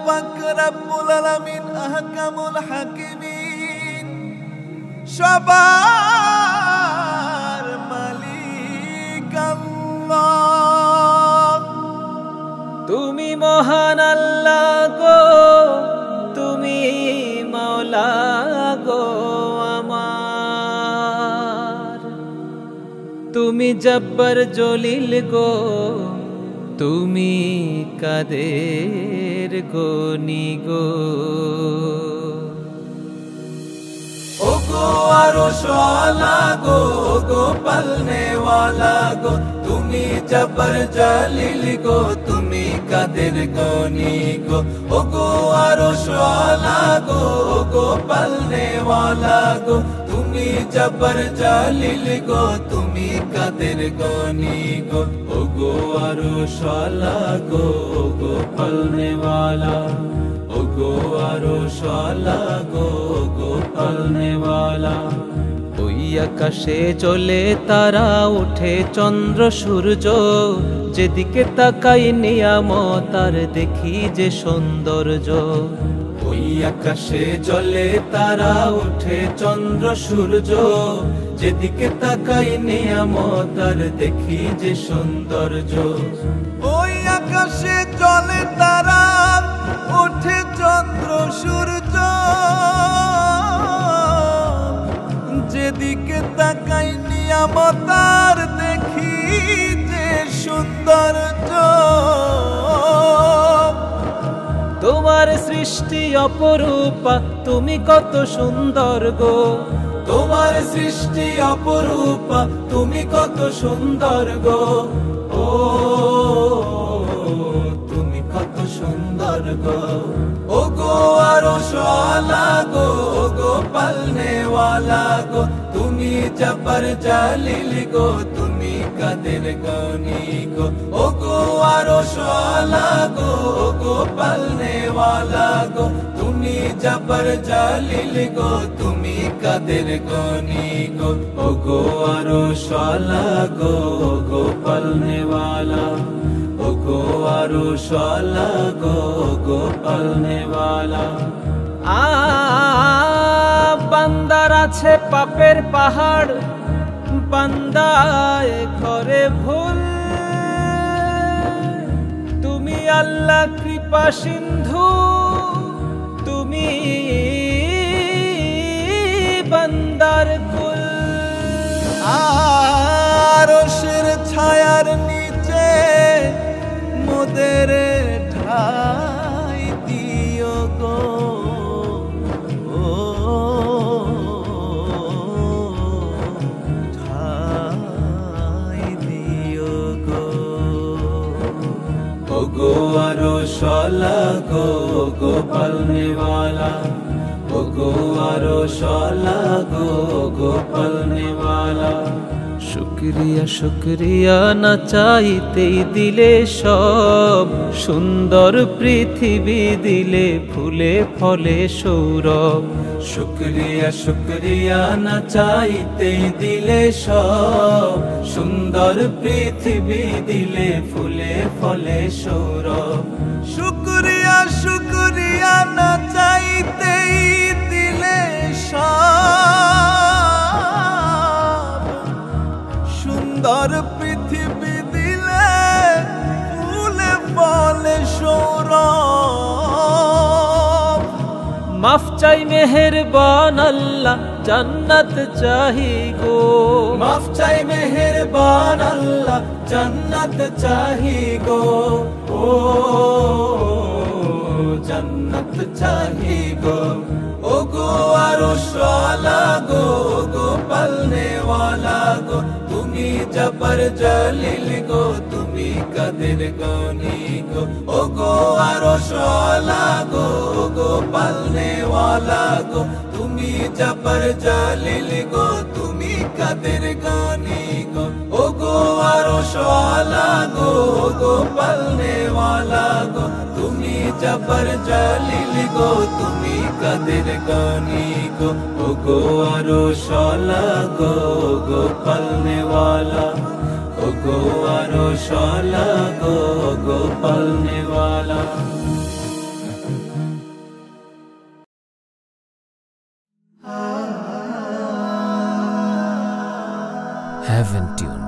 পাক রব্বুল আলামিন আহকামুল হাকিমিন সবার মালিক আল্লাহ। তুমি মহান আল্লাহ গো, তুমি মাওলা গো আমার। তুমি জব্বার জলিল গো, তুমি কাদের গনি গো। ও গো আরশ ওয়ালা গো, গো পালনে ওয়ালা গো, তুমি জব্বার জলিল গো, তুমি কাদের গনি গো। ও গো আরশ ওয়ালা গো, গো পালনে ওয়ালা গো, তুমি জব্বার জলিল গো, তুমি কাদের গনি গো। ও গো আরশ ওয়ালা গো, গো পালনে ওয়ালা, ও গো আরশ ওয়ালা গো, গো পালনে ওয়ালা। ওই আকাশে চলে তারা ওঠে চন্দ্র সূর্য, যেদিকে তাকাই নিয়ামত আর দেখি যে সৌন্দর্য। ওই আকাশে জ্বলে তারা ওঠে চন্দ্র সূর্য, যেদিকে তাকাই নিয়ামত আর দেখি যে সৌন্দর্য। ওই আকাশে জ্বলে তারা ওঠে চন্দ্র সূর্য, যেদিকে তাকাই নিয়ামত আর দেখি যে সৌন্দর্য। তোমার সৃষ্টি অপরূপা, তুমি কত সুন্দর গো। তোমার সৃষ্টি অপরূপা, তুমি কত সুন্দর গো। ও তুমি কত সুন্দর গো। ও গো আরশ ওয়ালা গো, গো পালনে ওয়ালা গো, তুমি জব্বার জলিল গো, তুমি কাদের গনি গো। ও গো আরশ ওয়ালা গো, গো পালনে ওয়ালা গো, তুমি জব্বার জলিল গো, তুমি কাদের গনি গো। ও গো আরশ ওয়ালা গো, গো পালনে ওয়ালা, ও গো আরশ ওয়ালা গো, গো পালনে ওয়ালা। বান্দার আছে পাপের পাহাড়, বান্দায় করে ভুল। তুমি আল্লাহ কৃপা সিন্ধু, তুমি বান্দার কুল। আরশের ছায়ার নিচে মোদের ঠাই দিও গো। ও ঠাই দিও গো। ও গো আরশ ওয়ালা গো, গো পালনে ওয়ালা, ও গো আরশ ওয়ালা গো, গো পালনে ওয়ালা। শুক্রিয়া শুক্রিয়া না চাইতেই দিলে সব, সুন্দর পৃথিবী দিলে ফুলে ফলে সৌরভ। শুক্রিয়া শুক্রিয়া না চাইতেই দিলে সব, সুন্দর পৃথিবী দিলে ফুলে ফলে সৌরভ। শুক্রিয়া শুক্রিয়া না চাইতেই দিলে সব, সুন্দর পৃথিবী দিলে ফুলে ফলে সৌরভ। মাফ চাই মেহেরবান আল্লাহ, জান্নাত চাহি গো। মাফ চাই মেহেরবান আল্লাহ, জান্নাত চাহি গো। ও জান্নাত চাহি গো। ও গো আরশ ওয়ালা গো, গো পালনে ওয়ালা গো, তুমি জব্বার জলিল গো, তুমি কাদের গনি গো। ও গো আরশ ওয়ালা গো, গো পালনে ওয়ালা গো, তুমি জব্বার জলিল গো, তুমি কাদের গনি গো। ও গো আরশ ওয়ালা গো, গো পালনে ওয়ালা গো, তুমি জব্বার জলিল গো, তুমি কাদের গনি গো। ও গো আরশ ওয়ালা গো, গো পালনে ওয়ালা, ও ओगो अरशवाला गो, ओगो पालने वाला। Heaven tune.